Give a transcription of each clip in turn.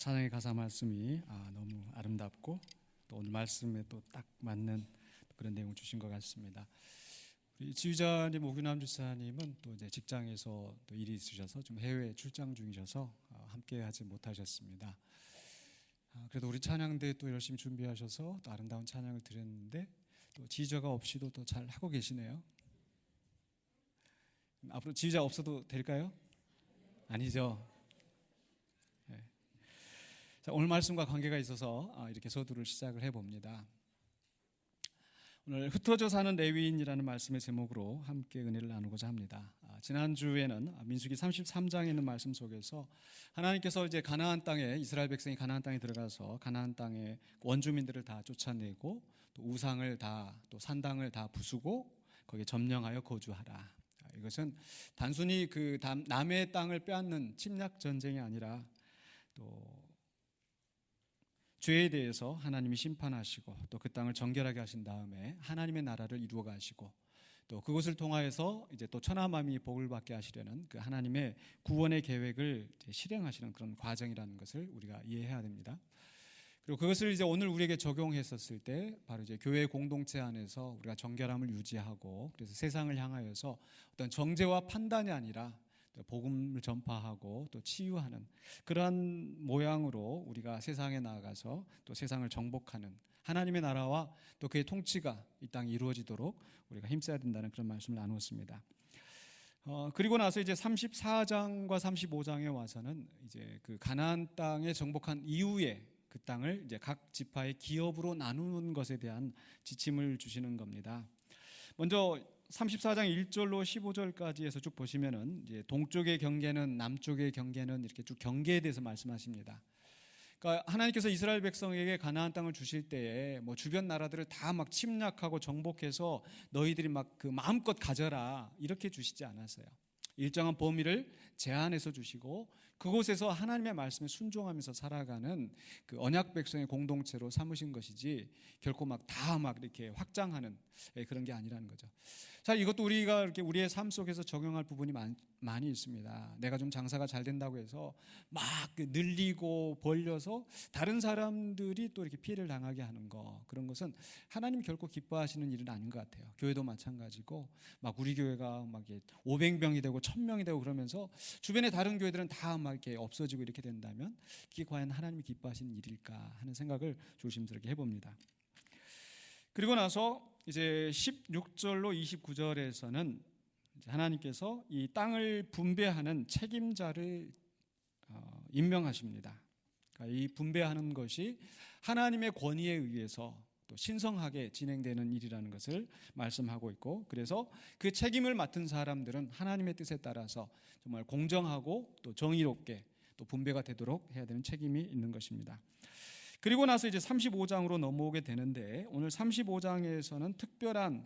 찬양의 가사 말씀이 너무 아름답고 또 오늘 말씀에 또 딱 맞는 그런 내용을 주신 것 같습니다. 우리 지휘자님 오규남 주사님은 또 이제 직장에서 또 일이 있으셔서 좀 해외 출장 중이셔서 함께 하지 못하셨습니다. 그래도 우리 찬양대 또 열심히 준비하셔서 또 아름다운 찬양을 드렸는데 또 지휘자가 없이도 또 잘 하고 계시네요. 앞으로 지휘자 없어도 될까요? 아니죠. 네. 자, 오늘 말씀과 관계가 있어서 이렇게 서두를 시작을 해봅니다. 오늘 흩어져 사는 레위인이라는 말씀의 제목으로 함께 은혜를 나누고자 합니다. 지난주에는 민수기 33장에 있는 말씀 속에서 하나님께서 이제 가나안 땅에 이스라엘 백성이 가나안 땅에 들어가서 가나안 땅의 원주민들을 다 쫓아내고 또 우상을 다 또 산당을 다 부수고 거기에 점령하여 거주하라. 이것은 단순히 그 남의 땅을 빼앗는 침략 전쟁이 아니라 또 죄에 대해서 하나님이 심판하시고 또 그 땅을 정결하게 하신 다음에 하나님의 나라를 이루어 가시고 또 그것을 통하여서 이제 또 천하만민이 복을 받게 하시려는 그 하나님의 구원의 계획을 실행하시는 그런 과정이라는 것을 우리가 이해해야 됩니다. 그리고 그것을 이제 오늘 우리에게 적용했었을 때 바로 이제 교회 공동체 안에서 우리가 정결함을 유지하고 그래서 세상을 향하여서 어떤 정죄와 판단이 아니라 복음을 전파하고 또 치유하는 그러한 모양으로 우리가 세상에 나아가서 또 세상을 정복하는 하나님의 나라와 또 그의 통치가 이 땅에 이루어지도록 우리가 힘써야 된다는 그런 말씀을 나누었습니다. 그리고 나서 이제 34장과 35장에 와서는 이제 그 가나안 땅에 정복한 이후에 그 땅을 이제 각 지파의 기업으로 나누는 것에 대한 지침을 주시는 겁니다. 먼저 34장 1절로 15절까지 해서 쭉 보시면은 이제 동쪽의 경계는 남쪽의 경계는 이렇게 쭉 경계에 대해서 말씀하십니다. 그러니까 하나님께서 이스라엘 백성에게 가나안 땅을 주실 때에 뭐 주변 나라들을 다 막 침략하고 정복해서 너희들이 막 그 마음껏 가져라 이렇게 주시지 않았어요. 일정한 범위를 제한해서 주시고 그곳에서 하나님의 말씀에 순종하면서 살아가는 그 언약 백성의 공동체로 삼으신 것이지 결코 막 다 막 이렇게 확장하는 그런 게 아니라는 거죠. 자, 이것도 우리가 이렇게 우리의 삶 속에서 적용할 부분이 많이 있습니다. 내가 좀 장사가 잘 된다고 해서 막 늘리고 벌려서 다른 사람들이 또 이렇게 피해를 당하게 하는 거, 그런 것은 하나님 결코 기뻐하시는 일은 아닌 것 같아요. 교회도 마찬가지고 막 우리 교회가 막 500명이 되고 1000명이 되고 그러면서 주변의 다른 교회들은 다 막 이렇게 없어지고 이렇게 된다면 그게 과연 하나님이 기뻐하시는 일일까 하는 생각을 조심스럽게 해봅니다. 그리고 나서 이제 16절로 29절에서는 하나님께서 이 땅을 분배하는 책임자를 임명하십니다. 그러니까 이 분배하는 것이 하나님의 권위에 의해서 또 신성하게 진행되는 일이라는 것을 말씀하고 있고, 그래서 그 책임을 맡은 사람들은 하나님의 뜻에 따라서 정말 공정하고 또 정의롭게 또 분배가 되도록 해야 되는 책임이 있는 것입니다. 그리고 나서 이제 35장으로 넘어오게 되는데 오늘 35장에서는 특별한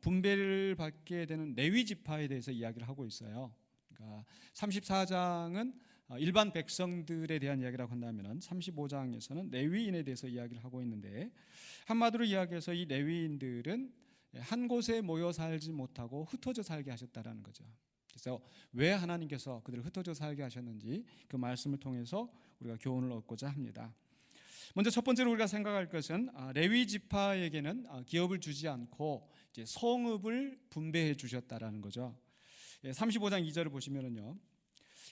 분배를 받게 되는 레위 지파에 대해서 이야기를 하고 있어요. 그러니까 34장은 일반 백성들에 대한 이야기라고 한다면 35장에서는 레위인에 대해서 이야기를 하고 있는데, 한마디로 이야기해서 이 레위인들은 한 곳에 모여 살지 못하고 흩어져 살게 하셨다라는 거죠. 그래서 왜 하나님께서 그들을 흩어져 살게 하셨는지 그 말씀을 통해서 우리가 교훈을 얻고자 합니다. 먼저 첫 번째로 우리가 생각할 것은 레위 지파에게는 기업을 주지 않고 이제 성읍을 분배해 주셨다라는 거죠. 35장 2절을 보시면은요,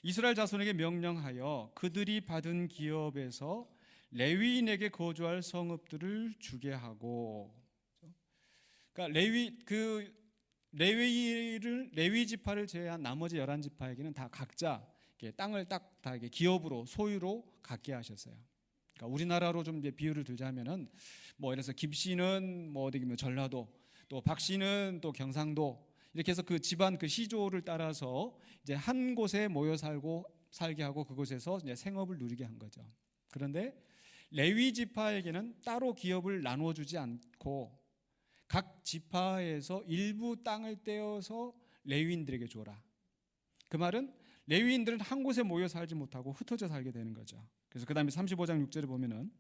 이스라엘 자손에게 명령하여 그들이 받은 기업에서 레위인에게 거주할 성읍들을 주게 하고, 그러니까 레위 지파를 제외한 나머지 11지파에게는 다 각자 땅을 딱 다 기업으로 소유로 갖게 하셨어요. 그러니까 우리나라로 좀 이제 비유를 들자면은 뭐 예를 들어서 김 씨는 뭐 어디 전라도, 또 박 씨는 또 경상도, 이렇게 해서 그 집안 그 시조를 따라서 이제 한 곳에 모여 살게 하고 그곳에서 이제 생업을 누리게 한 거죠. 그런데 레위 지파에게는 따로 기업을 나누어 주지 않고 각 지파에서 일부 땅을 떼어서 레위인들에게 줘라. 그 말은 레위인들은 한 곳에 모여 살지 못하고 흩어져 살게 되는 거죠. 그래서 그 다음에 35장 6절에 보면은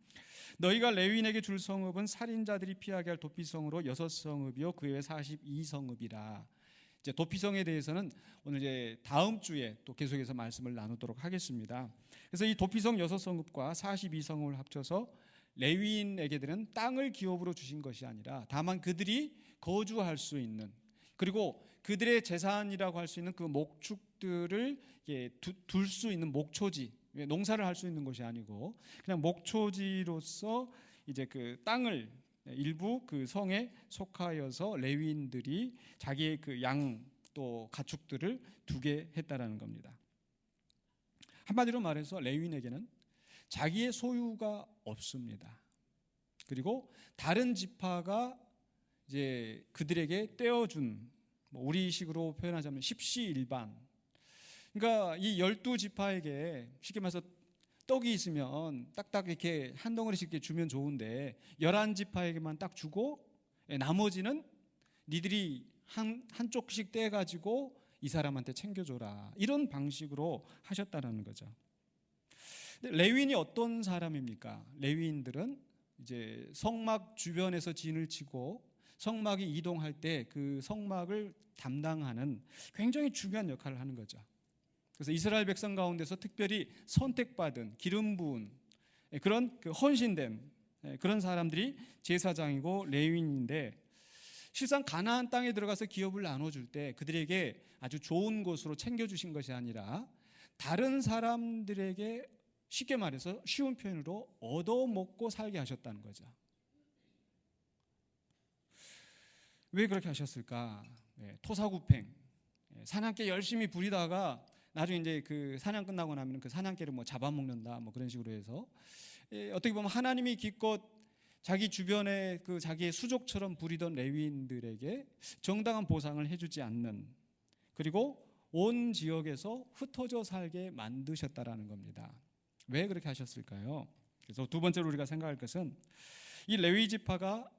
너희가 레위인에게 줄 성읍은 살인자들이 피하게 할 도피성으로 6성읍이요 그 외에 42성읍이라. 이제 도피성에 대해서는 오늘 이제 다음 주에 또 계속해서 말씀을 나누도록 하겠습니다. 그래서 이 도피성 6성읍과 42성읍을 합쳐서 레위인에게는 땅을 기업으로 주신 것이 아니라 다만 그들이 거주할 수 있는, 그리고 그들의 재산이라고 할 수 있는 그 목축들을 둘 수 있는 목초지, 농사를 할 수 있는 것이 아니고 그냥 목초지로서 이제 그 땅을 일부 그 성에 속하여서 레위인들이 자기의 그 양 또 가축들을 두게 했다라는 겁니다. 한마디로 말해서 레위인에게는 자기의 소유가 없습니다. 그리고 다른 지파가 이제 그들에게 떼어준, 우리식으로 표현하자면 십시일반. 그러니까 이 12지파에게 쉽게 말해서 떡이 있으면 딱딱 이렇게 한 덩어리씩 이렇게 주면 좋은데 11지파에게만 딱 주고 나머지는 니들이 한쪽씩 떼가지고 이 사람한테 챙겨줘라, 이런 방식으로 하셨다는 거죠. 레위인이 어떤 사람입니까? 레위인들은 이제 성막 주변에서 진을 치고 성막이 이동할 때 그 성막을 담당하는 굉장히 중요한 역할을 하는 거죠. 그래서 이스라엘 백성 가운데서 특별히 선택받은 기름 부은 그런 그 헌신된 그런 사람들이 제사장이고 레위인인데, 실상 가나안 땅에 들어가서 기업을 나눠줄 때 그들에게 아주 좋은 곳으로 챙겨주신 것이 아니라 다른 사람들에게 쉽게 말해서 쉬운 표현으로 얻어먹고 살게 하셨다는 거죠. 왜 그렇게 하셨을까? 토사구팽, 사냥개 열심히 부리다가 나중에 이제 그 사냥 끝나고 나면 그 사냥개를 뭐 잡아먹는다, 뭐 그런 식으로 해서 어떻게 보면 하나님이 기껏 자기 주변에 그 자기의 수족처럼 부리던 레위인들에게 정당한 보상을 해주지 않는, 그리고 온 지역에서 흩어져 살게 만드셨다라는 겁니다. 왜 그렇게 하셨을까요? 그래서 두 번째로 우리가 생각할 것은 이 레위 지파가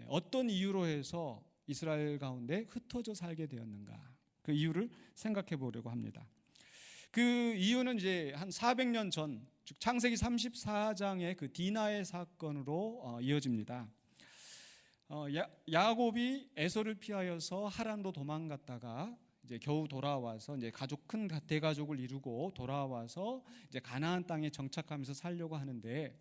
어떤 이유로 해서 이스라엘 가운데 흩어져 살게 되었는가, 그 이유를 생각해 보려고 합니다. 그 이유는 이제 한 400년 전, 즉 창세기 34장의 그 디나의 사건으로 이어집니다. 야곱이 에서를 피하여서 하란으로 도망갔다가 이제 겨우 돌아와서 이제 큰 대가족을 이루고 돌아와서 이제 가나안 땅에 정착하면서 살려고 하는데,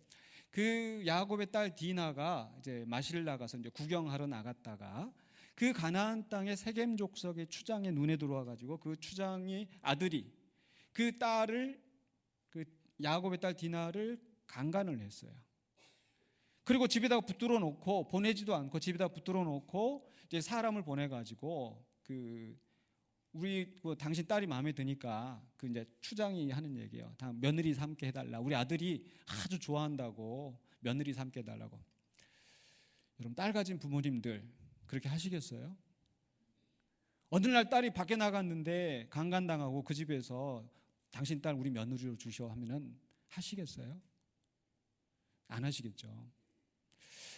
그 야곱의 딸 디나가 이제 마실 나가서 이제 구경하러 나갔다가 그 가나안 땅의 세겜 족속의 추장의 눈에 들어와 가지고 그 추장이 아들이 그 딸을, 그 야곱의 딸 디나를 강간을 했어요. 그리고 집에다가 붙들어 놓고, 보내지도 않고 집에다 붙들어 놓고 이제 사람을 보내 가지고 우리 당신 딸이 마음에 드니까 그 이제 추장이 하는 얘기예요. 다 며느리 삼게 해달라. 우리 아들이 아주 좋아한다고 며느리 삼게 해달라고. 여러분, 딸 가진 부모님들 그렇게 하시겠어요? 어느 날 딸이 밖에 나갔는데 강간당하고 그 집에서 당신 딸 우리 며느리로 주셔 하면은 하시겠어요? 안 하시겠죠.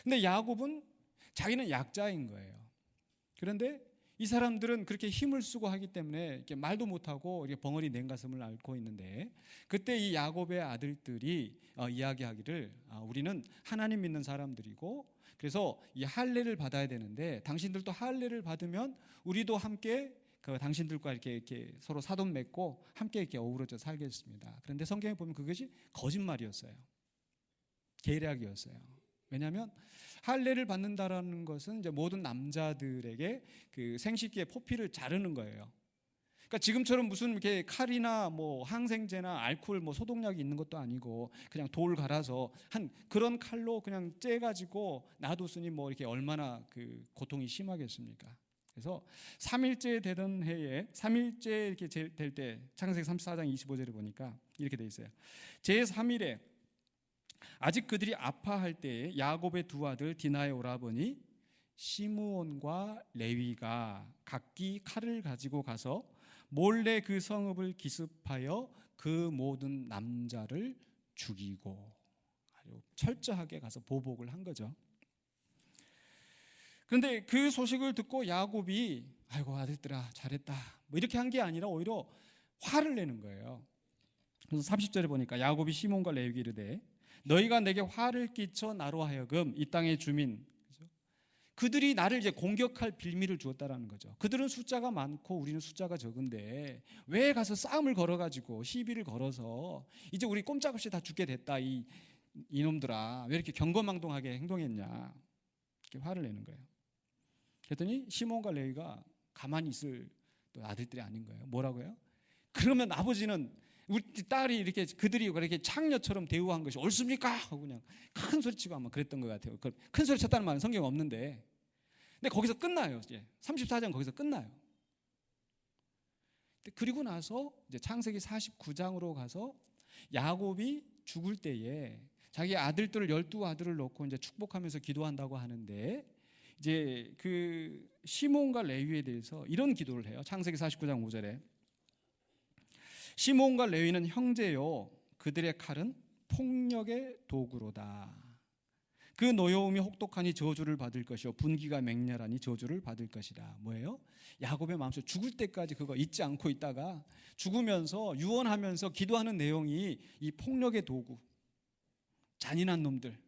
근데 야곱은 자기는 약자인 거예요. 그런데 이 사람들은 그렇게 힘을 쓰고 하기 때문에 이렇게 말도 못하고 이렇게 벙어리 냉가슴을 앓고 있는데, 그때 이 야곱의 아들들이 이야기하기를 우리는 하나님 믿는 사람들이고 그래서 이 할례를 받아야 되는데 당신들도 할례를 받으면 우리도 함께 그 당신들과 이렇게 서로 사돈 맺고 함께 이렇게 어우러져 살겠습니다. 그런데 성경에 보면 그것이 거짓말이었어요. 계략이었어요. 왜냐하면 할례를 받는다라는 것은 이제 모든 남자들에게 그 생식기의 포피를 자르는 거예요. 그러니까 지금처럼 무슨 이렇게 칼이나 뭐 항생제나 알코올 뭐 소독약이 있는 것도 아니고 그냥 돌 갈아서 한 그런 칼로 그냥 째가지고 놔뒀으니 뭐 이렇게 얼마나 그 고통이 심하겠습니까? 그래서 3일째 되던 해에 3일째 이렇게 될 때 창세기 34장 25절에 보니까 이렇게 돼 있어요. 제3일에 아직 그들이 아파할 때에 야곱의 두 아들 디나의 오라버니 시므온과 레위가 각기 칼을 가지고 가서 몰래 그 성읍을 기습하여 그 모든 남자를 죽이고, 아주 철저하게 가서 보복을 한 거죠. 그런데 그 소식을 듣고 야곱이 아이고 아들들아 잘했다 뭐 이렇게 한 게 아니라 오히려 화를 내는 거예요. 그래서 30절에 보니까 야곱이 시몬과 레위에게 이르되 너희가 내게 화를 끼쳐 나로 하여금 이 땅의 주민, 그들이 나를 이제 공격할 빌미를 주었다라는 거죠. 그들은 숫자가 많고 우리는 숫자가 적은데 왜 가서 싸움을 걸어가지고 시비를 걸어서 이제 우리 꼼짝없이 다 죽게 됐다, 이놈들아 왜 이렇게 경거망동하게 행동했냐, 이렇게 화를 내는 거예요. 그랬더니 시몬과 레위가 가만히 있을 또 아들들이 아닌 거예요. 뭐라고요? 그러면 아버지는 우리 딸이 이렇게 그들이 그렇게 창녀처럼 대우한 것이 옳습니까? 하고 그냥 큰 소리치고 아마 그랬던 것 같아요. 큰 소리 쳤다는 말은 성경 없는데, 근데 거기서 끝나요. 이제 34장 거기서 끝나요. 그리고 나서 이제 창세기 49장으로 가서 야곱이 죽을 때에 자기 아들들을 12아들을 놓고 이제 축복하면서 기도한다고 하는데, 이제 그 시몬과 레위에 대해서 이런 기도를 해요. 창세기 49장 5절에 시몬과 레위는 형제요 그들의 칼은 폭력의 도구로다. 그 노여움이 혹독하니 저주를 받을 것이요 분기가 맹렬하니 저주를 받을 것이다. 뭐예요? 야곱의 마음속에 죽을 때까지 그거 잊지 않고 있다가 죽으면서 유언하면서 기도하는 내용이 이 폭력의 도구, 잔인한 놈들,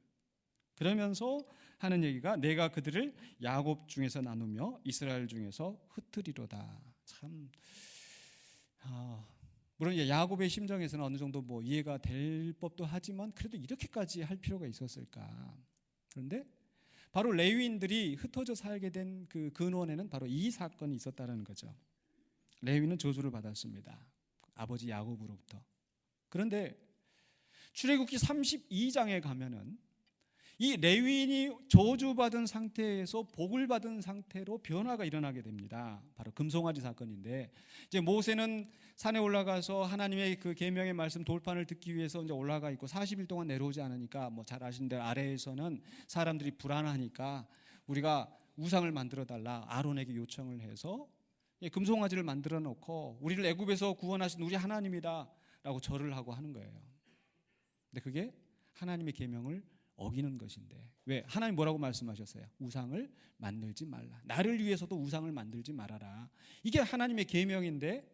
그러면서 하는 얘기가 내가 그들을 야곱 중에서 나누며 이스라엘 중에서 흩으리로다. 참 물론 야곱의 심정에서는 어느 정도 뭐 이해가 될 법도 하지만 그래도 이렇게까지 할 필요가 있었을까? 그런데 바로 레위인들이 흩어져 살게 된 그 근원에는 바로 이 사건이 있었다는 거죠. 레위는 저주를 받았습니다. 아버지 야곱으로부터. 그런데 출애굽기 32장에 가면은 이 레위인이 저주받은 상태에서 복을 받은 상태로 변화가 일어나게 됩니다. 바로 금송아지 사건인데, 이제 모세는 산에 올라가서 하나님의 그 계명의 말씀 돌판을 듣기 위해서 이제 올라가 있고 40일 동안 내려오지 않으니까 뭐 잘 아시는 대로 아래에서는 사람들이 불안하니까 우리가 우상을 만들어 달라 아론에게 요청을 해서 금송아지를 만들어 놓고 우리를 애굽에서 구원하신 우리 하나님이다라고 절을 하고 하는 거예요. 근데 그게 하나님의 계명을 어기는 것인데, 왜? 하나님 뭐라고 말씀하셨어요? 우상을 만들지 말라. 나를 위해서도 우상을 만들지 말아라. 이게 하나님의 계명인데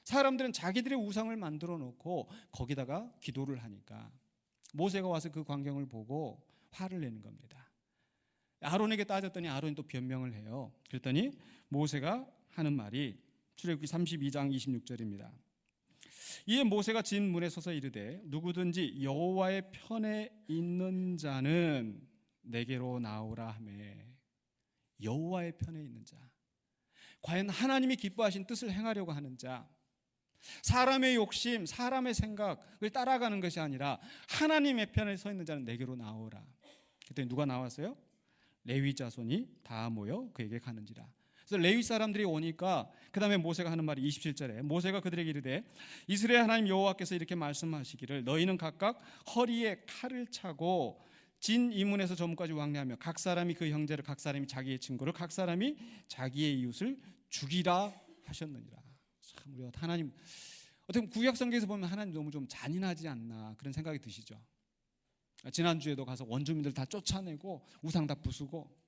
사람들은 자기들의 우상을 만들어 놓고 거기다가 기도를 하니까 모세가 와서 그 광경을 보고 화를 내는 겁니다. 아론에게 따졌더니 아론이 또 변명을 해요. 그랬더니 모세가 하는 말이 출애굽기 32장 26절입니다. 이에 모세가 진 문에 서서 이르되 누구든지 여호와의 편에 있는 자는 내게로 나오라 하매. 여호와의 편에 있는 자, 과연 하나님이 기뻐하신 뜻을 행하려고 하는 자, 사람의 욕심, 사람의 생각을 따라가는 것이 아니라 하나님의 편에 서 있는 자는 내게로 나오라. 그때 누가 나왔어요? 레위 자손이 다 모여 그에게 가는지라. 그래서 레위 사람들이 오니까 그 다음에 모세가 하는 말이 27절에 모세가 그들에게 이르되 이스라엘 하나님 여호와께서 이렇게 말씀하시기를 너희는 각각 허리에 칼을 차고 진 이문에서 저문까지 왕래하며 각 사람이 그 형제를, 각 사람이 자기의 친구를, 각 사람이 자기의 이웃을 죽이라 하셨느니라. 참 우리가 하나님 어떻게 구약 성경에서 보면 하나님 너무 좀 잔인하지 않나 그런 생각이 드시죠. 지난주에도 가서 원주민들 다 쫓아내고 우상 다 부수고.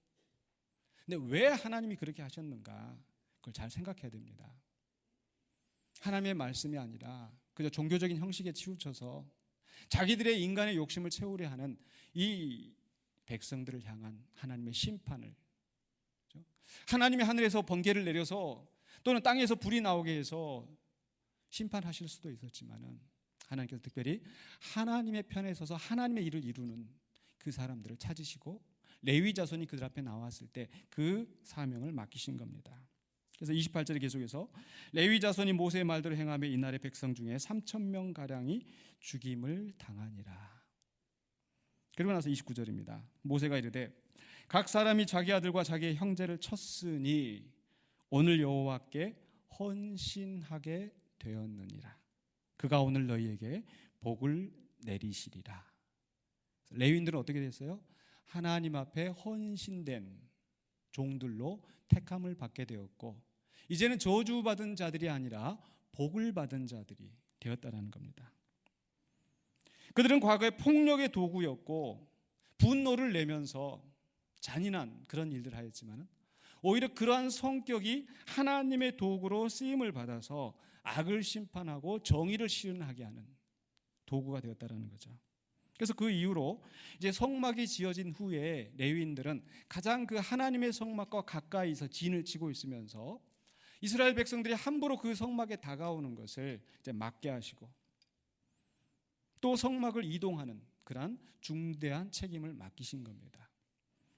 근데 왜 하나님이 그렇게 하셨는가? 그걸 잘 생각해야 됩니다. 하나님의 말씀이 아니라 그저 종교적인 형식에 치우쳐서 자기들의 인간의 욕심을 채우려 하는 이 백성들을 향한 하나님의 심판을, 하나님이 하늘에서 번개를 내려서 또는 땅에서 불이 나오게 해서 심판하실 수도 있었지만은 하나님께서 특별히 하나님의 편에 서서 하나님의 일을 이루는 그 사람들을 찾으시고 레위 자손이 그들 앞에 나왔을 때 그 사명을 맡기신 겁니다. 그래서 28절에 계속해서 레위 자손이 모세의 말대로 행하며 이날의 백성 중에 3,000명 가량이 죽임을 당하니라. 그리고 나서 29절입니다. 모세가 이르되 각 사람이 자기 아들과 자기의 형제를 쳤으니 오늘 여호와께 헌신하게 되었느니라. 그가 오늘 너희에게 복을 내리시리라. 레위인들은 어떻게 됐어요? 하나님 앞에 헌신된 종들로 택함을 받게 되었고 이제는 저주받은 자들이 아니라 복을 받은 자들이 되었다는 겁니다. 그들은 과거에 폭력의 도구였고 분노를 내면서 잔인한 그런 일들을 하였지만 오히려 그러한 성격이 하나님의 도구로 쓰임을 받아서 악을 심판하고 정의를 실현하게 하는 도구가 되었다는 거죠. 그래서 그 이후로 이제 성막이 지어진 후에 레위인들은 가장 그 하나님의 성막과 가까이서 진을 치고 있으면서 이스라엘 백성들이 함부로 그 성막에 다가오는 것을 이제 막게 하시고 또 성막을 이동하는 그러한 중대한 책임을 맡기신 겁니다.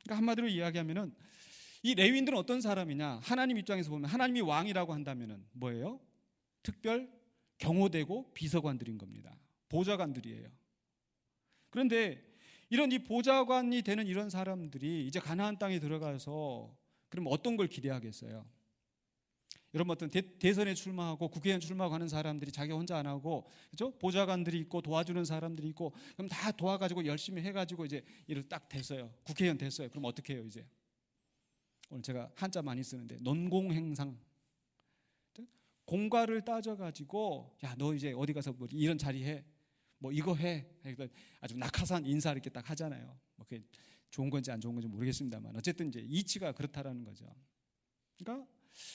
그러니까 한마디로 이야기하면은 이 레위인들은 어떤 사람이냐? 하나님 입장에서 보면 하나님이 왕이라고 한다면은 뭐예요? 특별 경호되고 비서관들인 겁니다. 보좌관들이에요. 그런데 이런 이 보좌관이 되는 이런 사람들이 이제 가나안 땅에 들어가서 그럼 어떤 걸 기대하겠어요? 여러분 어떤 대선에 출마하고 국회의원 출마하고 하는 사람들이 자기 혼자 안 하고 그죠? 보좌관들이 있고 도와주는 사람들이 있고 그럼 다 도와가지고 열심히 해가지고 이제 이를 딱 됐어요. 국회의원 됐어요. 그럼 어떻게 해요 이제? 오늘 제가 한자 많이 쓰는데 논공행상 공과를 따져가지고 야 너 이제 어디 가서 뭐 이런 자리 해. 뭐 이거 해. 아주 낙하산 인사 이렇게 딱 하잖아요. 뭐 그게 좋은 건지 안 좋은 건지 모르겠습니다만 어쨌든 이제 이치가 그렇다라는 거죠. 그러니까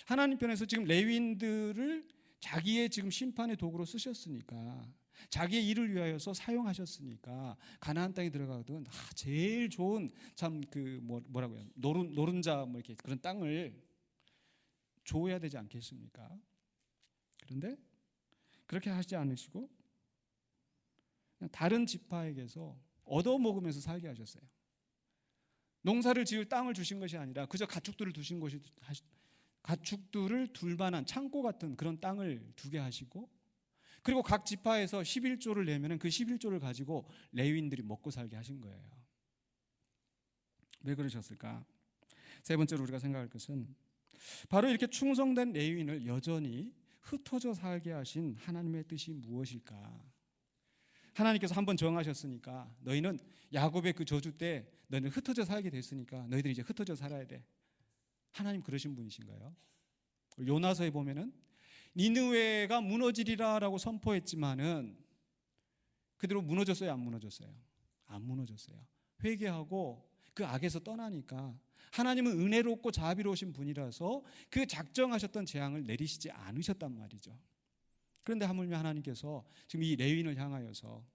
하나님 편에서 지금 레위인들을 자기의 지금 심판의 도구로 쓰셨으니까 자기의 일을 위하여서 사용하셨으니까 가나안 땅에 들어가거든 제일 좋은 참 그 뭐라고요 노른자 뭐 이렇게 그런 땅을 줘야 되지 않겠습니까? 그런데 그렇게 하시지 않으시고 다른 지파에게서 얻어먹으면서 살게 하셨어요. 농사를 지을 땅을 주신 것이 아니라 그저 가축들을 두신 것이 가축들을 둘 만한 창고 같은 그런 땅을 두게 하시고 그리고 각 지파에서 11조를 내면은 그 11조를 가지고 레위인들이 먹고 살게 하신 거예요. 왜 그러셨을까? 세 번째로 우리가 생각할 것은 바로 이렇게 충성된 레위인을 여전히 흩어져 살게 하신 하나님의 뜻이 무엇일까? 하나님께서 한번 정하셨으니까 너희는 야곱의 그 저주 때 너희는 흩어져 살게 됐으니까 너희들이 이제 흩어져 살아야 돼. 하나님 그러신 분이신가요? 요나서에 보면은 니느웨가 무너지리라라고 선포했지만은 그대로 무너졌어요, 안 무너졌어요? 안 무너졌어요. 회개하고 그 악에서 떠나니까 하나님은 은혜롭고 자비로우신 분이라서 그 작정하셨던 재앙을 내리시지 않으셨단 말이죠. 그런데 하물며 하나님께서 지금 이 레위인을 향하여서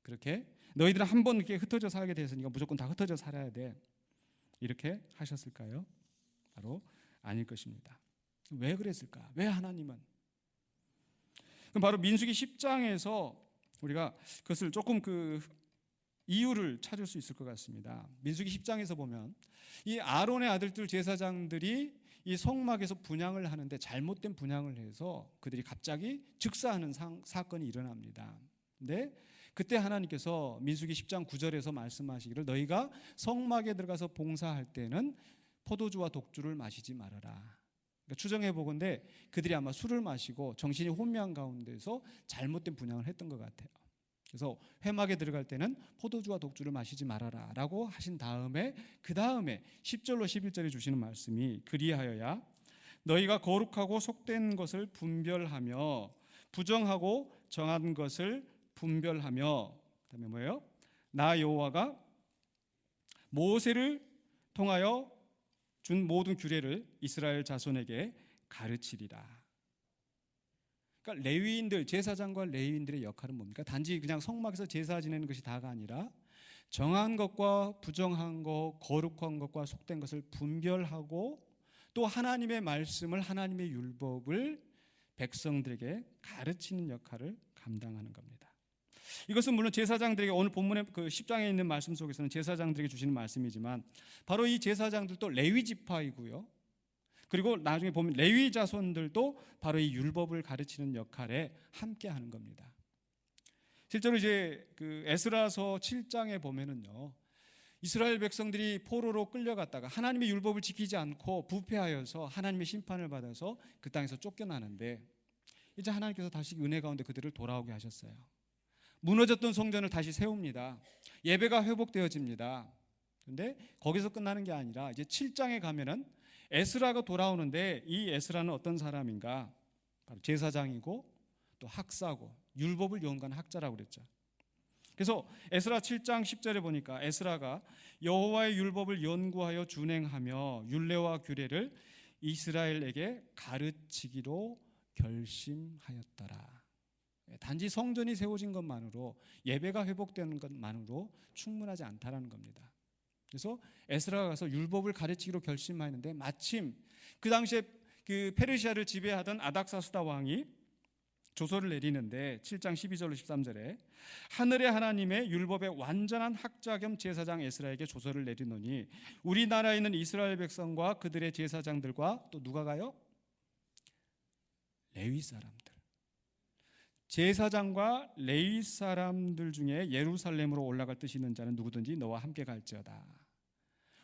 그렇게 너희들은 한번 이렇게 흩어져 살게 됐으니까 무조건 다 흩어져 살아야 돼 이렇게 하셨을까요? 바로 아닐 것입니다. 왜 그랬을까? 왜 하나님은? 그럼 바로 민수기 10장에서 우리가 그것을 조금 그 이유를 찾을 수 있을 것 같습니다. 민수기 10장에서 보면 이 아론의 아들들 제사장들이 이 성막에서 분향을 하는데 잘못된 분향을 해서 그들이 갑자기 즉사하는 사건이 일어납니다. 근데 그때 하나님께서 민수기 10장 9절에서 말씀하시기를 너희가 성막에 들어가서 봉사할 때는 포도주와 독주를 마시지 말아라. 그러니까 추정해 보건대 그들이 아마 술을 마시고 정신이 혼미한 가운데서 잘못된 분향을 했던 것 같아요. 그래서 회막에 들어갈 때는 포도주와 독주를 마시지 말아라 라고 하신 다음에 그 다음에 10절로 11절에 주시는 말씀이 그리하여야 너희가 거룩하고 속된 것을 분별하며 부정하고 정한 것을 분별하며 그다음에 뭐예요? 나 여호와가 모세를 통하여 준 모든 규례를 이스라엘 자손에게 가르치리라. 그러니까 레위인들, 제사장과 레위인들의 역할은 뭡니까? 단지 그냥 성막에서 제사 지내는 것이 다가 아니라 정한 것과 부정한 것, 거룩한 것과 속된 것을 분별하고 또 하나님의 말씀을, 하나님의 율법을 백성들에게 가르치는 역할을 감당하는 겁니다. 이것은 물론 제사장들에게 오늘 본문의 그 10장에 있는 말씀 속에서는 제사장들에게 주시는 말씀이지만 바로 이 제사장들도 레위 지파이고요. 그리고 나중에 보면 레위 자손들도 바로 이 율법을 가르치는 역할에 함께 하는 겁니다. 실제로 이제 그 에스라서 7장에 보면은요. 이스라엘 백성들이 포로로 끌려갔다가 하나님의 율법을 지키지 않고 부패하여서 하나님의 심판을 받아서 그 땅에서 쫓겨나는데 이제 하나님께서 다시 은혜 가운데 그들을 돌아오게 하셨어요. 무너졌던 성전을 다시 세웁니다. 예배가 회복되어집니다. 그런데 거기서 끝나는 게 아니라 이제 7장에 가면은 에스라가 돌아오는데 이 에스라는 어떤 사람인가? 바로 제사장이고 또 학사고 율법을 연구한 학자라고 그랬죠. 그래서 에스라 7장 10절에 보니까 에스라가 여호와의 율법을 연구하여 준행하며 율례와 규례를 이스라엘에게 가르치기로 결심하였더라. 단지 성전이 세워진 것만으로, 예배가 회복되는 것만으로 충분하지 않다라는 겁니다. 그래서 에스라가 가서 율법을 가르치기로 결심하였는데, 마침 그 당시에 그 페르시아를 지배하던 아닥사스다 왕이 조서를 내리는데 7장 12절로 13절에 하늘의 하나님의 율법의 완전한 학자 겸 제사장 에스라에게 조서를 내리노니 우리나라에 있는 이스라엘 백성과 그들의 제사장들과 또 누가 가요? 레위 사람들. 제사장과 레위 사람들 중에 예루살렘으로 올라갈 뜻이 있는 자는 누구든지 너와 함께 갈지어다.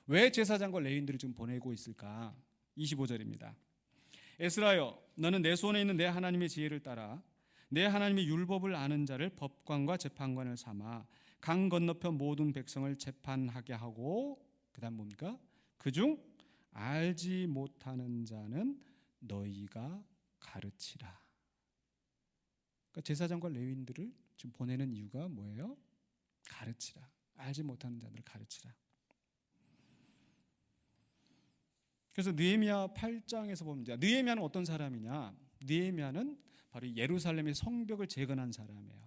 왜 제사장과 레위인들을 지금 보내고 있을까? 25절입니다. 에스라여, 너는 내 손에 있는 내 하나님의 지혜를 따라 내 하나님의 율법을 아는 자를 법관과 재판관을 삼아 강 건너편 모든 백성을 재판하게 하고, 그 다음 뭡니까? 그중 알지 못하는 자는 너희가 가르치라. 그러니까 제사장과 레위인들을 지금 보내는 이유가 뭐예요? 가르치라. 알지 못하는 자들을 가르치라. 그래서 느헤미야 8장에서 보면, 느헤미야는 어떤 사람이냐? 느헤미야는 바로 예루살렘의 성벽을 재건한 사람이에요.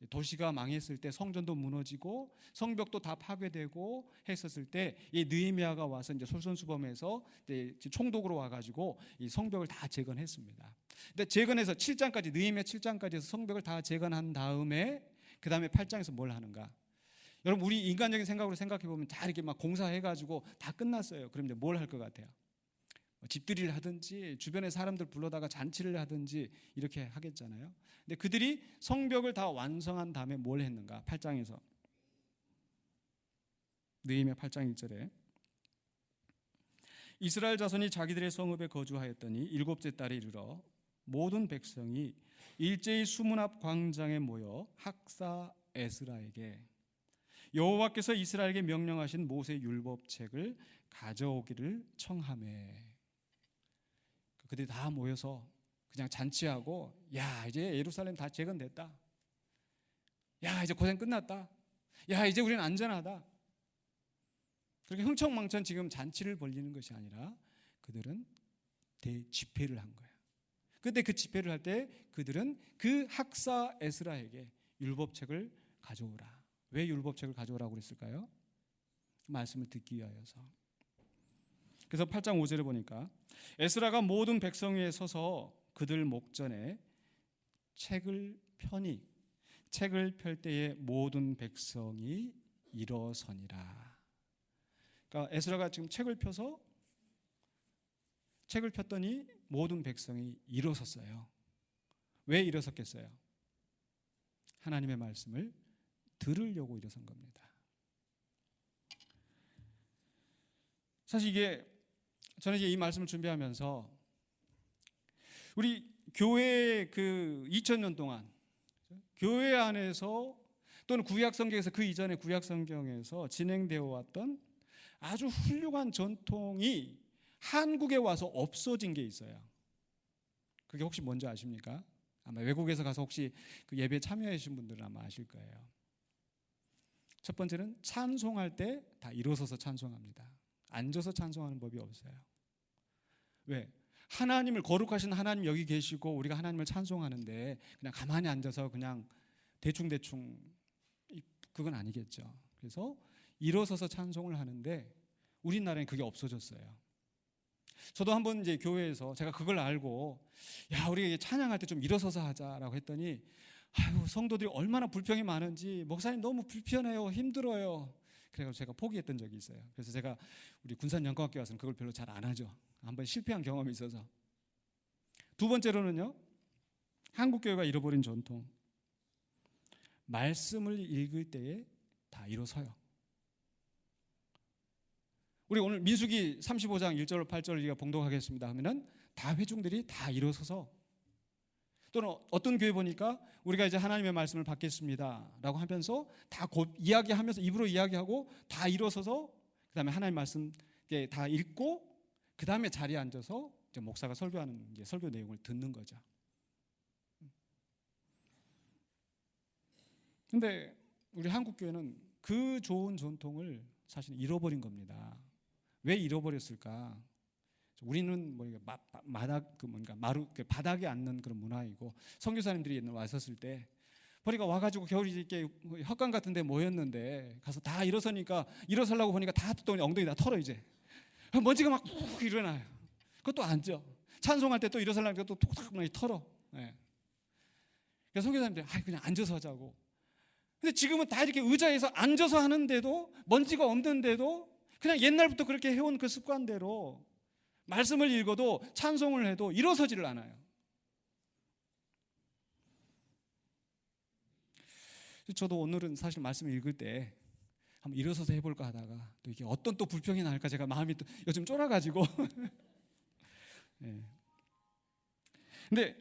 도시가 망했을 때, 성전도 무너지고 성벽도 다 파괴되고 했었을 때, 이 느헤미야가 와서 이제 솔선수범해서 이제 총독으로 와가지고 이 성벽을 다 재건했습니다. 근데 재건해서 7장까지, 느헤미야 7장까지 해서 성벽을 다 재건한 다음에 그 다음에 8장에서 뭘 하는가? 여러분, 우리 인간적인 생각으로 생각해 보면 다 이렇게 막 공사해가지고 다 끝났어요. 그럼 이제 뭘 할 것 같아요? 집들이를 하든지 주변에 사람들 불러다가 잔치를 하든지 이렇게 하겠잖아요. 근데 그들이 성벽을 다 완성한 다음에 뭘 했는가? 8장에서 느헤미야 8장 1절에 이스라엘 자손이 자기들의 성읍에 거주하였더니 일곱째 달에 이르러 모든 백성이 일제히 수문 앞 광장에 모여 학사 에스라에게 여호와께서 이스라엘에게 명령하신 모세 율법책을 가져오기를 청하매. 그들이 다 모여서 그냥 잔치하고, 야, 이제 예루살렘 다 재건됐다. 야, 이제 고생 끝났다. 야, 이제 우리는 안전하다. 그렇게 흥청망청 지금 잔치를 벌리는 것이 아니라 그들은 대집회를 한 거예요. 그때 그 집회를 할 때 그들은 그 학사 에스라에게 율법책을 가져오라. 왜 율법책을 가져오라고 그랬을까요? 말씀을 듣기 위하여서. 그래서 8장 5절에 보니까 에스라가 모든 백성 위에 서서 그들 목전에 책을 펴니 책을 펼 때에 모든 백성이 일어서니라. 그러니까 에스라가 지금 책을 폈더니 모든 백성이 일어섰어요. 왜 일어섰겠어요? 하나님의 말씀을 들으려고 일어선 겁니다. 사실 이게 저는 이제 이 말씀을 준비하면서 우리 교회 그 2000년 동안 교회 안에서 또는 구약 성경에서, 그 이전에 구약 성경에서 진행되어 왔던 아주 훌륭한 전통이 한국에 와서 없어진 게 있어요. 그게 혹시 뭔지 아십니까? 아마 외국에서 가서 혹시 그 예배에 참여하신 분들은 아마 아실 거예요. 첫 번째는 찬송할 때 다 일어서서 찬송합니다. 앉아서 찬송하는 법이 없어요. 왜? 하나님을, 거룩하신 하나님 여기 계시고 우리가 하나님을 찬송하는데 그냥 가만히 앉아서 그냥 대충 그건 아니겠죠. 그래서 일어서서 찬송을 하는데 우리나라엔 그게 없어졌어요. 저도 한번 이제 교회에서 제가 그걸 알고, 야, 우리 찬양할 때 좀 일어서서 하자라고 했더니, 아유, 성도들이 얼마나 불평이 많은지, 목사님 너무 불편해요, 힘들어요. 그래서 제가 포기했던 적이 있어요. 그래서 제가 우리 군산연구학교 와서는 그걸 별로 잘 안 하죠. 한번 실패한 경험이 있어서. 두 번째로는요, 한국 교회가 잃어버린 전통, 말씀을 읽을 때에 다 일어서요. 우리 오늘 민수기 35장 1절 8절을 우리가 봉독하겠습니다 하면은 다 회중들이 다 일어서서, 또는 어떤 교회 보니까 우리가 이제 하나님의 말씀을 받겠습니다 라고 하면서 다 곧 이야기하면서 입으로 이야기하고 다 일어서서 그 다음에 하나님 말씀 다 읽고 그 다음에 자리에 앉아서 이제 목사가 설교하는 이제 설교 내용을 듣는 거죠. 근데 우리 한국 교회는 그 좋은 전통을 사실 잃어버린 겁니다. 왜 잃어버렸을까? 우리는 뭐 마닥 그 뭔가 마루 그 바닥에 앉는 그런 문화이고, 선교사님들이 옛날 왔었을 때 보니까 와가지고 겨울이 이렇게 헛간 같은데 모였는데 가서 다 일어서니까 일어서려고 보니까 다 엉덩이 다 털어 이제 먼지가 막 푹 일어나요. 그것도 앉아. 찬송할 때 또 일어서려니까 또 톡톡 털어. 예. 그래서 선교사님들이 그냥 앉아서 하자고. 근데 지금은 다 이렇게 의자에서 앉아서 하는데도 먼지가 없는데도 그냥 옛날부터 그렇게 해온 그 습관대로 말씀을 읽어도 찬송을 해도 일어서지를 않아요. 저도 오늘은 사실 말씀을 읽을 때 한번 일어서서 해볼까 하다가 또 이게 어떤 또 불평이 나올까 제가 마음이 또 요즘 쫄아가지고 네. 근데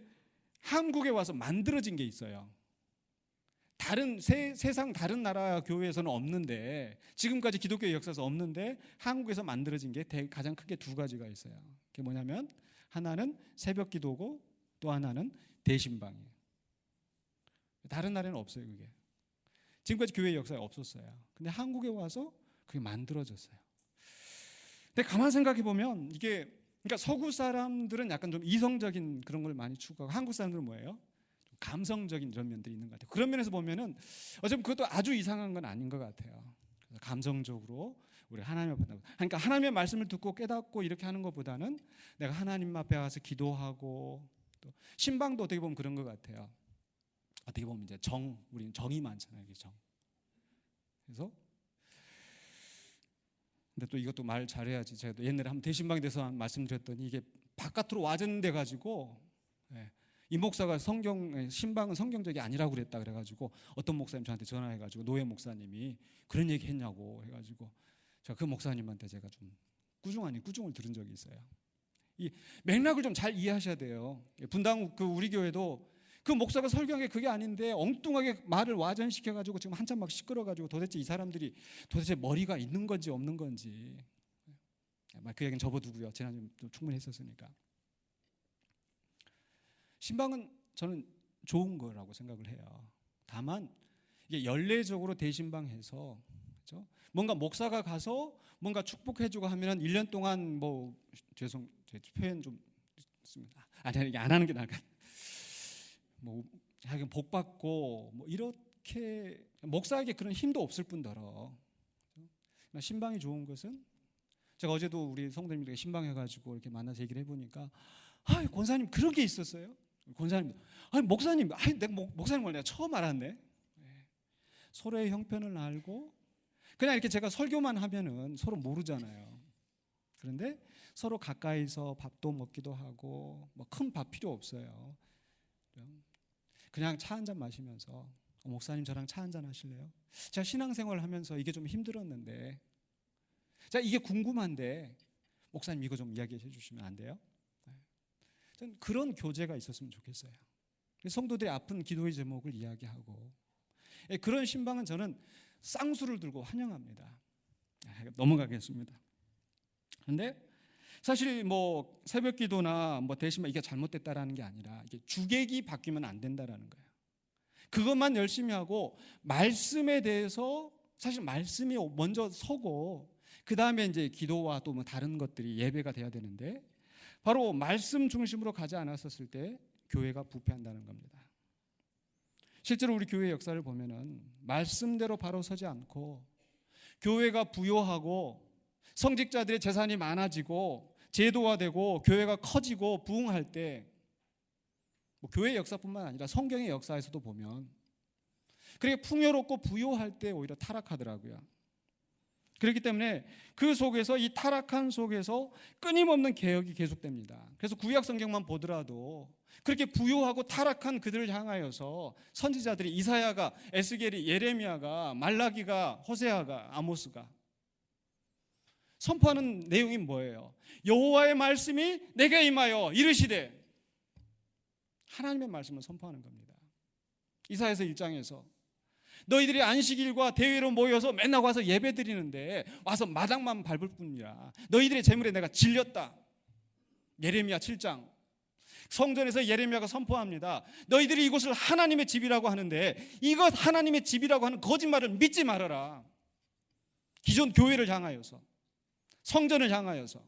한국에 와서 만들어진 게 있어요. 다른 세상 다른 나라 교회에서는 없는데, 지금까지 기독교의 역사에서 없는데 한국에서 만들어진 게 가장 크게 두 가지가 있어요. 그게 뭐냐면 하나는 새벽 기도고 또 하나는 대신방이에요. 다른 나라에는 없어요. 그게 지금까지 교회의 역사에 없었어요. 근데 한국에 와서 그게 만들어졌어요. 근데 가만 생각해 보면 이게, 그러니까 서구 사람들은 약간 좀 이성적인 그런 걸 많이 추구하고 한국 사람들은 뭐예요? 감성적인 이런 면들이 있는 것 같아요. 그런 면에서 보면은 어차피 그것도 아주 이상한 건 아닌 것 같아요. 그래서 감성적으로 우리 하나님 앞에, 그러니까 하나님의 말씀을 듣고 깨닫고 이렇게 하는 것보다는 내가 하나님 앞에 가서 기도하고, 또 신방도 어떻게 보면 그런 것 같아요. 어떻게 보면 이제 우리는 정이 많잖아요. 정. 그래서 근데 또 이것도 말 잘해야지. 제가 또 옛날에 한번 대신방에 대해서 말씀드렸더니 이게 바깥으로 와전돼 가지고 이 목사가 신방은 성경적이 아니라고 그랬다 그래가지고 어떤 목사님 저한테 전화해가지고 노예 목사님이 그런 얘기 했냐고 해가지고 제가 그 목사님한테 제가 좀 꾸중을 들은 적이 있어요. 이 맥락을 좀 잘 이해하셔야 돼요. 분당 그 우리 교회도 그 목사가 설교한 게 그게 아닌데 엉뚱하게 말을 와전시켜가지고 지금 한참 막 시끄러가지고 도대체 이 사람들이 도대체 머리가 있는 건지 없는 건지, 그 얘기는 접어두고요. 지난주에 충분히 했었으니까. 신방은 저는 좋은 거라고 생각을 해요. 다만 이게 연례적으로 대신방해서, 그렇죠? 뭔가 목사가 가서 뭔가 축복해주고 하면 1년 동안 제 표현 좀 아니 이게 안 하는 게 나을 것 같아요. 복 받고 이렇게 목사에게 그런 힘도 없을 뿐더러, 신방이 좋은 것은, 제가 어제도 우리 성도님들에게 신방해가지고 이렇게 만나서 얘기를 해보니까 권사님 그런 게 있었어요. 권사님, 목사님, 내가 목사님을 내가 처음 알았네. 서로의 형편을 알고 그냥 이렇게 제가 설교만 하면은 서로 모르잖아요. 그런데 서로 가까이서 밥도 먹기도 하고 큰 밥 필요 없어요. 그냥 차 한잔 마시면서 목사님 저랑 차 한잔 하실래요? 제가 신앙생활을 하면서 이게 좀 힘들었는데, 제가 이게 궁금한데 목사님 이거 좀 이야기해 주시면 안 돼요? 저는 그런 교제가 있었으면 좋겠어요. 성도들의 아픈 기도의 제목을 이야기하고, 그런 신방은 저는 쌍수를 들고 환영합니다. 넘어가겠습니다. 그런데 사실 새벽 기도나 대신방 이게 잘못됐다라는 게 아니라 이게 주객이 바뀌면 안 된다라는 거예요. 그것만 열심히 하고 말씀에 대해서, 사실 말씀이 먼저 서고 그 다음에 이제 기도와 또 다른 것들이 예배가 돼야 되는데, 바로 말씀 중심으로 가지 않았었을 때 교회가 부패한다는 겁니다. 실제로 우리 교회의 역사를 보면은 말씀대로 바로 서지 않고 교회가 부요하고 성직자들의 재산이 많아지고 제도화되고 교회가 커지고 부흥할 때, 교회의 역사뿐만 아니라 성경의 역사에서도 보면 그렇게 풍요롭고 부요할 때 오히려 타락하더라고요. 그렇기 때문에 그 속에서, 이 타락한 속에서 끊임없는 개혁이 계속됩니다. 그래서 구약 성경만 보더라도 그렇게 부요하고 타락한 그들을 향하여서 선지자들이, 이사야가, 에스겔이, 예레미야가, 말라기가, 호세아가, 아모스가 선포하는 내용이 뭐예요? 여호와의 말씀이 내게 임하여 이르시되, 하나님의 말씀을 선포하는 겁니다. 이사야서 1장에서 너희들이 안식일과 대회로 모여서 맨날 와서 예배 드리는데 와서 마당만 밟을 뿐이야. 너희들의 재물에 내가 질렸다. 예레미야 7장. 성전에서 예레미야가 선포합니다. 너희들이 이곳을 하나님의 집이라고 하는데 이것 하나님의 집이라고 하는 거짓말을 믿지 말아라. 기존 교회를 향하여서, 성전을 향하여서.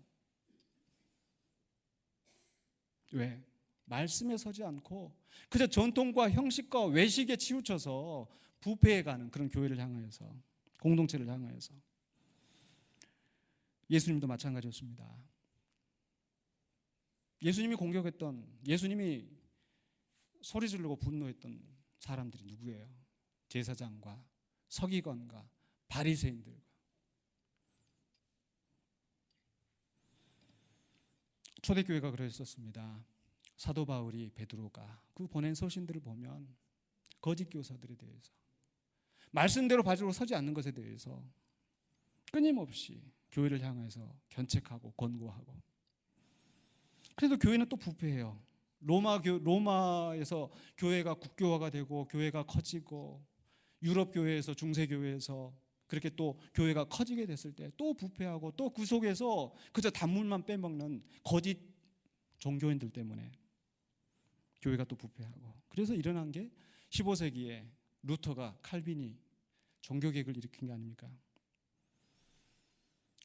왜? 말씀에 서지 않고 그저 전통과 형식과 외식에 치우쳐서 부패해가는 그런 교회를 향하여서, 공동체를 향하여서. 예수님도 마찬가지였습니다. 예수님이 공격했던, 예수님이 소리 지르고 분노했던 사람들이 누구예요? 제사장과 서기관과 바리새인들과. 초대교회가 그랬었습니다. 사도 바울이, 베드로가 그 보낸 서신들을 보면 거짓 교사들에 대해서, 말씀대로 바지로 서지 않는 것에 대해서 끊임없이 교회를 향해서 견책하고 권고하고. 그래도 교회는 또 부패해요. 로마에서 교회가 국교화가 되고 교회가 커지고, 유럽 교회에서, 중세 교회에서 그렇게 또 교회가 커지게 됐을 때 또 부패하고, 또 그 속에서 그저 단물만 빼먹는 거짓 종교인들 때문에 교회가 또 부패하고. 그래서 일어난 게 15세기에 루터가, 칼빈이 종교개혁을 일으킨 게 아닙니까?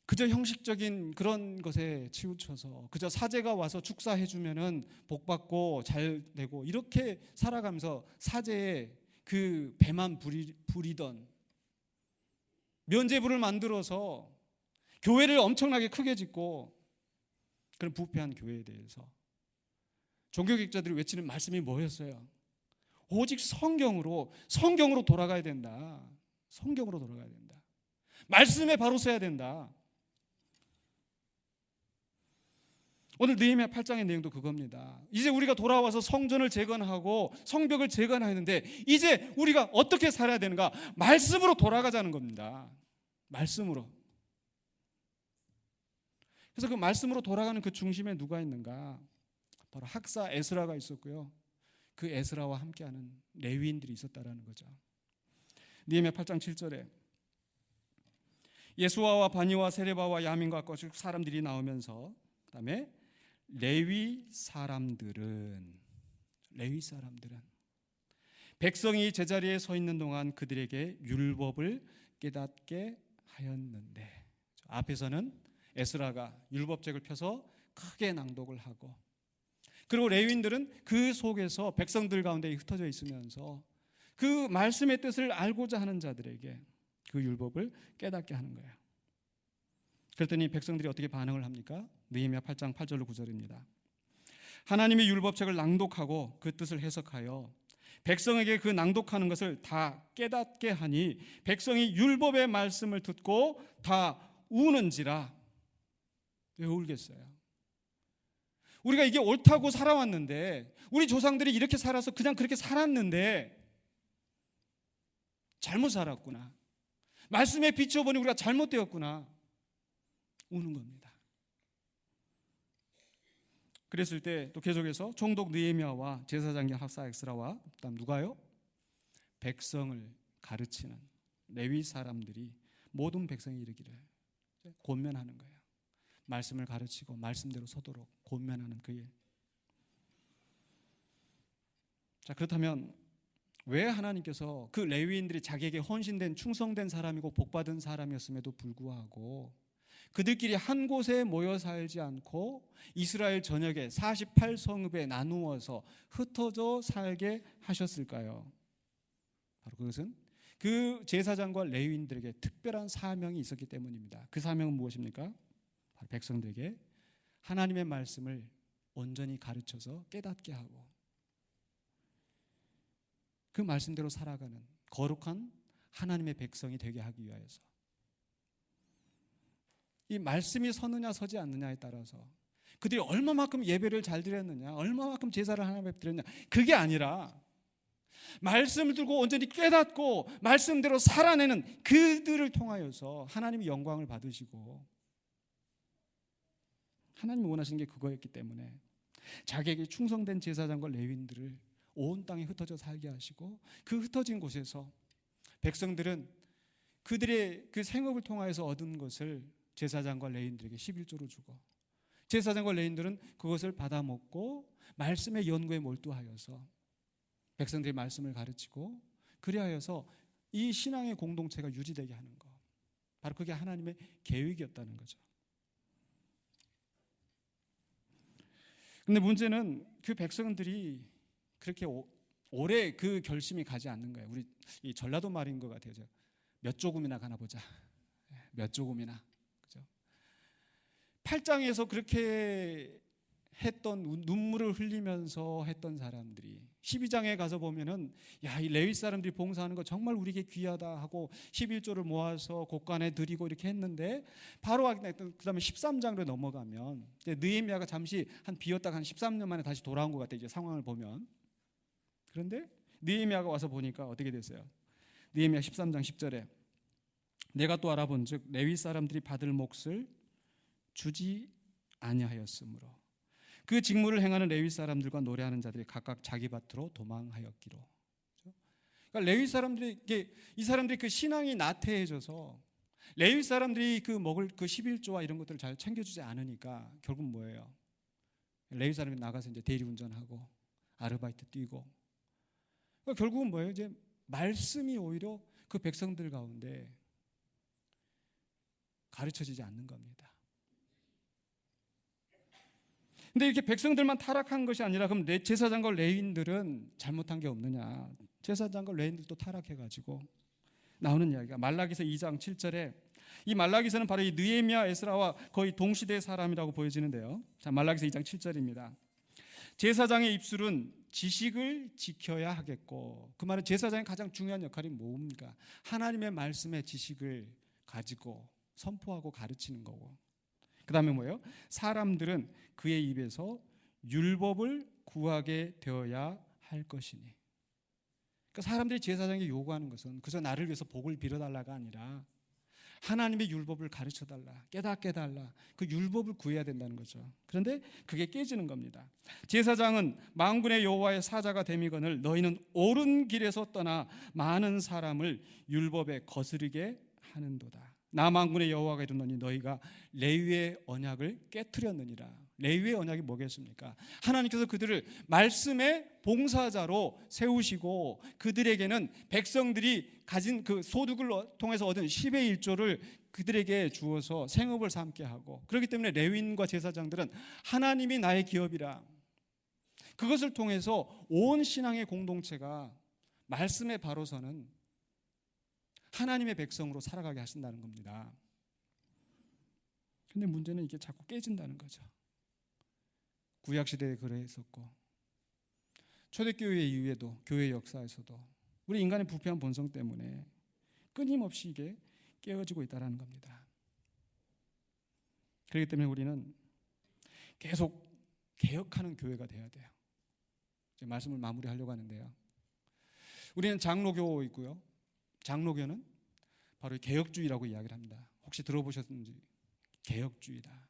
그저 형식적인 그런 것에 치우쳐서 그저 사제가 와서 축사해주면은 복받고 잘 되고, 이렇게 살아가면서 사제의 그 배만 부리던, 면죄부를 만들어서 교회를 엄청나게 크게 짓고, 그런 부패한 교회에 대해서 종교개혁자들이 외치는 말씀이 뭐였어요? 오직 성경으로 돌아가야 된다. 성경으로 돌아가야 된다. 말씀에 바로 서야 된다. 오늘 느헤미야 8장의 내용도 그겁니다. 이제 우리가 돌아와서 성전을 재건하고 성벽을 재건하는데 이제 우리가 어떻게 살아야 되는가? 말씀으로 돌아가자는 겁니다. 말씀으로. 그래서 그 말씀으로 돌아가는 그 중심에 누가 있는가? 바로 학사 에스라가 있었고요. 그 에스라와 함께하는 레위인들이 있었다라는 거죠. 느헤미야 8장 7절에 예수아와 바니와 세레바와 야민과 거죽 사람들이 나오면서, 그 다음에 레위 사람들은 백성이 제자리에 서 있는 동안 그들에게 율법을 깨닫게 하였는데, 앞에서는 에스라가 율법책을 펴서 크게 낭독을 하고, 그리고 레위인들은 그 속에서 백성들 가운데 흩어져 있으면서 그 말씀의 뜻을 알고자 하는 자들에게 그 율법을 깨닫게 하는 거예요. 그랬더니 백성들이 어떻게 반응을 합니까? 느헤미야 8장 8절로 9절입니다. 하나님의 율법책을 낭독하고 그 뜻을 해석하여 백성에게 그 낭독하는 것을 다 깨닫게 하니 백성이 율법의 말씀을 듣고 다 우는지라. 왜 울겠어요? 우리가 이게 옳다고 살아왔는데, 우리 조상들이 이렇게 살아서 그냥 그렇게 살았는데 잘못 살았구나, 말씀에 비춰보니 우리가 잘못되었구나, 우는 겁니다. 그랬을 때 또 계속해서 총독 느헤미야와 제사장의 학사 에스라와 그다음 누가요? 백성을 가르치는 레위 사람들이 모든 백성이 이르기를 권면하는 거예요. 말씀을 가르치고 말씀대로 서도록 권면하는 그 일. 자, 그렇다면 왜 하나님께서 그 레위인들이 자기에게 헌신된 충성된 사람이고 복받은 사람이었음에도 불구하고 그들끼리 한 곳에 모여 살지 않고 이스라엘 전역에 48성읍에 나누어서 흩어져 살게 하셨을까요? 바로 그것은 그 제사장과 레위인들에게 특별한 사명이 있었기 때문입니다. 그 사명은 무엇입니까? 바로 백성들에게 하나님의 말씀을 온전히 가르쳐서 깨닫게 하고 그 말씀대로 살아가는 거룩한 하나님의 백성이 되게 하기 위하여서, 이 말씀이 서느냐 서지 않느냐에 따라서 그들이 얼마만큼 예배를 잘 드렸느냐, 얼마만큼 제사를 하나님 앞에 드렸느냐, 그게 아니라 말씀을 들고 온전히 깨닫고 말씀대로 살아내는 그들을 통하여서 하나님이 영광을 받으시고, 하나님이 원하시는 게 그거였기 때문에 자기에게 충성된 제사장과 레위인들을 온 땅에 흩어져 살게 하시고, 그 흩어진 곳에서 백성들은 그들의 그 생업을 통하여서 얻은 것을 제사장과 레위인들에게 11조로 주고, 제사장과 레위인들은 그것을 받아 먹고 말씀의 연구에 몰두하여서 백성들이 말씀을 가르치고, 그리하여서 이 신앙의 공동체가 유지되게 하는 것, 바로 그게 하나님의 계획이었다는 거죠. 근데 문제는 그 백성들이 그렇게 오래 그 결심이 가지 않는 거예요. 우리 이 전라도 말인 것 같아요. 몇 조금이나 가나 보자. 몇 조금이나. 그죠? 8장에서 그렇게 했던, 눈물을 흘리면서 했던 사람들이 12장에 가서 보면은 야, 이 레위 사람들이 봉사하는 거 정말 우리에게 귀하다 하고 11조를 모아서 곳간에 드리고 이렇게 했는데, 바로 그다음에 13장으로 넘어가면 이제 느헤미야가 잠시 한 비었다가 한 13년 만에 다시 돌아온 것 같아요. 이제 상황을 보면. 그런데 느헤미야가 와서 보니까 어떻게 됐어요? 느헤미야 13장 10절에 내가 또 알아본즉 레위 사람들이 받을 몫을 주지 아니하였으므로 그 직무를 행하는 레위 사람들과 노래하는 자들이 각각 자기 밭으로 도망하였기로. 그러니까 레위 사람들이, 이 사람들이 그 신앙이 나태해져서 레위 사람들이 그 먹을 그 11조와 이런 것들을 잘 챙겨주지 않으니까 결국 뭐예요? 레위 사람이 나가서 이제 대리운전하고 아르바이트 뛰고, 그러니까 결국은 뭐예요? 이제 말씀이 오히려 그 백성들 가운데 가르쳐지지 않는 겁니다. 근데 이렇게 백성들만 타락한 것이 아니라 그럼 제사장과 레위인들은 잘못한 게 없느냐? 제사장과 레위인들도 타락해가지고 나오는 이야기가 말라기서 2장 7절에, 이 말라기서는 바로 이 느헤미야, 에스라와 거의 동시대 사람이라고 보여지는데요. 자, 말라기서 2장 7절입니다. 제사장의 입술은 지식을 지켜야 하겠고, 그 말은 제사장의 가장 중요한 역할이 뭡니까? 하나님의 말씀의 지식을 가지고 선포하고 가르치는 거고, 그 다음에 뭐예요? 사람들은 그의 입에서 율법을 구하게 되어야 할 것이니. 그러니까 사람들이 제사장에게 요구하는 것은 그저 나를 위해서 복을 빌어달라가 아니라 하나님의 율법을 가르쳐달라, 깨닫게 해달라, 그 율법을 구해야 된다는 거죠. 그런데 그게 깨지는 겁니다. 제사장은 만군의 여호와의 사자가 됨이거늘 너희는 옳은 길에서 떠나 많은 사람을 율법에 거스르게 하는도다. 나 만군의 여호와가 이르노니 너희가 레위의 언약을 깨트렸느니라. 레위의 언약이 뭐겠습니까? 하나님께서 그들을 말씀의 봉사자로 세우시고 그들에게는 백성들이 가진 그 소득을 통해서 얻은 10의 1조를 그들에게 주어서 생업을 삼게 하고, 그렇기 때문에 레위인과 제사장들은 하나님이 나의 기업이라, 그것을 통해서 온 신앙의 공동체가 말씀에 바로 서는 하나님의 백성으로 살아가게 하신다는 겁니다. 그런데 문제는 이게 자꾸 깨진다는 거죠. 구약시대에 그랬었고 초대교회 이후에도 교회 역사에서도 우리 인간의 부패한 본성 때문에 끊임없이 이게 깨어지고 있다는 겁니다. 그렇기 때문에 우리는 계속 개혁하는 교회가 돼야 돼요. 이제 말씀을 마무리하려고 하는데요. 우리는 장로교 있고요. 장로교는 바로 개혁주의라고 이야기를 합니다. 혹시 들어보셨는지? 개혁주의다.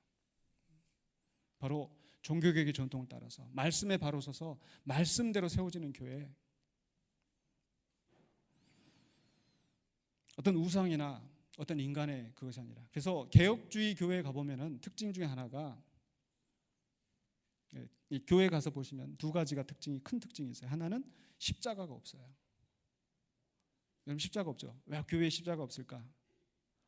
바로 종교개혁의 전통을 따라서 말씀에 바로 서서 말씀대로 세워지는 교회. 어떤 우상이나 어떤 인간의 그것이 아니라. 그래서 개혁주의 교회에 가보면은 특징 중에 하나가, 이 교회 가서 보시면 두 가지가 큰 특징이 있어요. 하나는 십자가가 없어요. 여러분, 십자가 없죠? 왜 교회에 십자가 없을까?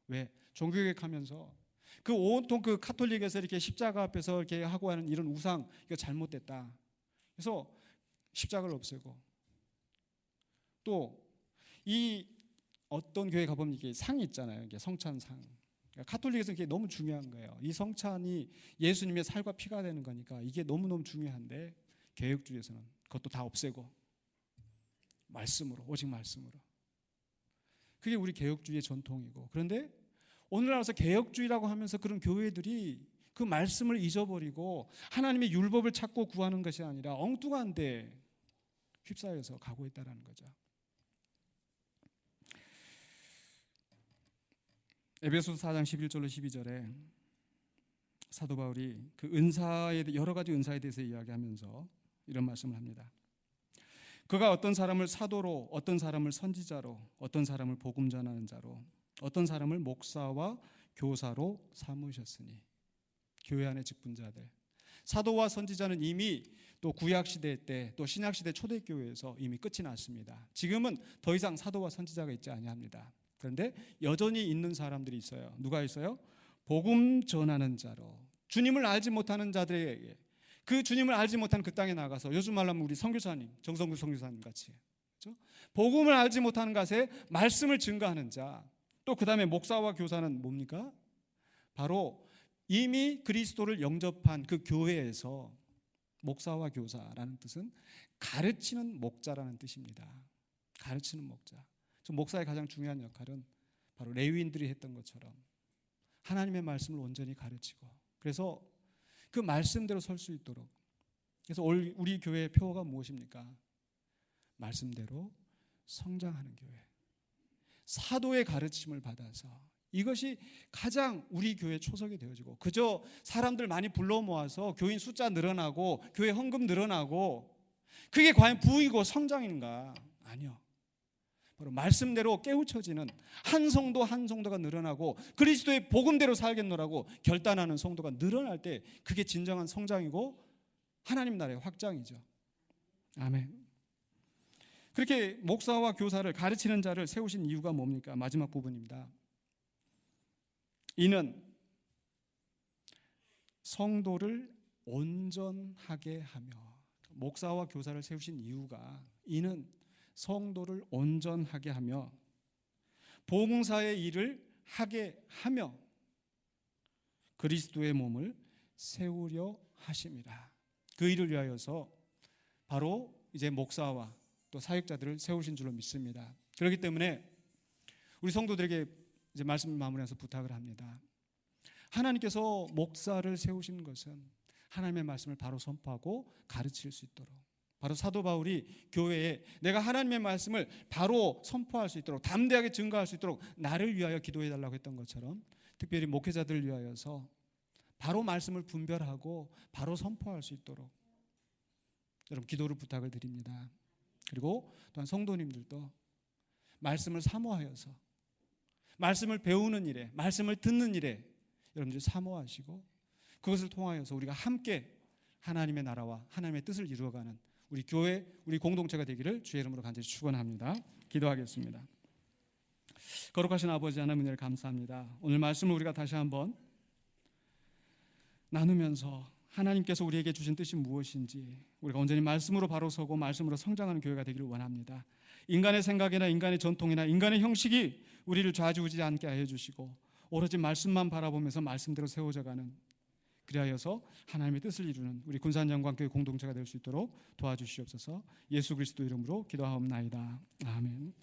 왜? 종교개혁하면서 그 온통 그 카톨릭에서 이렇게 십자가 앞에서 이렇게 하고 하는 이런 우상, 이거 잘못됐다. 그래서 십자가를 없애고, 또 이 어떤 교회 가보면 이게 상이 있잖아요. 이게 성찬상. 그러니까 카톨릭에서는 이게 너무 중요한 거예요. 이 성찬이 예수님의 살과 피가 되는 거니까 이게 너무너무 중요한데, 개혁주의에서는 그것도 다 없애고 말씀으로, 오직 말씀으로. 그게 우리 개혁주의의 전통이고, 그런데 오늘날 와서 개혁주의라고 하면서 그런 교회들이 그 말씀을 잊어버리고 하나님의 율법을 찾고 구하는 것이 아니라 엉뚱한 데 휩싸여서 가고 있다는 거죠. 에베소서 4장 11절로 12절에 사도 바울이 그 은사에, 여러 가지 은사에 대해서 이야기하면서 이런 말씀을 합니다. 그가 어떤 사람을 사도로, 어떤 사람을 선지자로, 어떤 사람을 복음 전하는 자로, 어떤 사람을 목사와 교사로 삼으셨으니. 교회 안의 직분자들. 사도와 선지자는 이미 또 구약시대 때, 또 신약시대 초대교회에서 이미 끝이 났습니다. 지금은 더 이상 사도와 선지자가 있지 아니합니다. 그런데 여전히 있는 사람들이 있어요. 누가 있어요? 복음 전하는 자로, 주님을 알지 못하는 자들에게 그 주님을 알지 못한 그 땅에 나가서, 요즘 말로 하면 우리 선교사님, 정성구 선교사님 같이, 그렇죠? 복음을 알지 못하는 것에 말씀을 증거하는 자, 또 그 다음에 목사와 교사는 뭡니까? 바로 이미 그리스도를 영접한 그 교회에서, 목사와 교사라는 뜻은 가르치는 목자라는 뜻입니다. 가르치는 목자. 목사의 가장 중요한 역할은 바로 레위인들이 했던 것처럼 하나님의 말씀을 온전히 가르치고, 그래서 그 말씀대로 설 수 있도록. 그래서 우리 교회의 표어가 무엇입니까? 말씀대로 성장하는 교회. 사도의 가르침을 받아서 이것이 가장 우리 교회 초석이 되어지고, 그저 사람들 많이 불러 모아서 교인 숫자 늘어나고 교회 헌금 늘어나고 그게 과연 부이고 성장인가? 아니요. 바로 말씀대로 깨우쳐지는 한 성도 한 성도가 늘어나고 그리스도의 복음대로 살겠노라고 결단하는 성도가 늘어날 때 그게 진정한 성장이고 하나님 나라의 확장이죠. 아멘. 그렇게 목사와 교사를, 가르치는 자를 세우신 이유가 뭡니까? 마지막 부분입니다. 이는 성도를 온전하게 하며, 목사와 교사를 세우신 이유가 이는 성도를 온전하게 하며 봉사의 일을 하게 하며 그리스도의 몸을 세우려 하심이라. 그 일을 위하여서 바로 이제 목사와 또 사역자들을 세우신 줄로 믿습니다. 그렇기 때문에 우리 성도들에게 이제 말씀 마무리해서 부탁을 합니다. 하나님께서 목사를 세우신 것은 하나님의 말씀을 바로 선포하고 가르칠 수 있도록, 바로 사도 바울이 교회에 내가 하나님의 말씀을 바로 선포할 수 있도록, 담대하게 증거할 수 있도록 나를 위하여 기도해 달라고 했던 것처럼, 특별히 목회자들을 위하여서 바로 말씀을 분별하고 바로 선포할 수 있도록 여러분 기도를 부탁을 드립니다. 그리고 또한 성도님들도 말씀을 사모하여서 말씀을 배우는 일에, 말씀을 듣는 일에 여러분들이 사모하시고 그것을 통하여서 우리가 함께 하나님의 나라와 하나님의 뜻을 이루어가는 우리 교회, 우리 공동체가 되기를 주의 이름으로 간절히 축원합니다. 기도하겠습니다. 거룩하신 아버지 하나님, 은혜를 감사합니다. 오늘 말씀을 우리가 다시 한번 나누면서 하나님께서 우리에게 주신 뜻이 무엇인지 우리가 온전히 말씀으로 바로 서고 말씀으로 성장하는 교회가 되기를 원합니다. 인간의 생각이나 인간의 전통이나 인간의 형식이 우리를 좌지우지 않게 하여 주시고 오로지 말씀만 바라보면서 말씀대로 세워져가는, 그리하여서 하나님의 뜻을 이루는 우리 군산영광교회 공동체가 될 수 있도록 도와주시옵소서. 예수 그리스도 이름으로 기도하옵나이다. 아멘.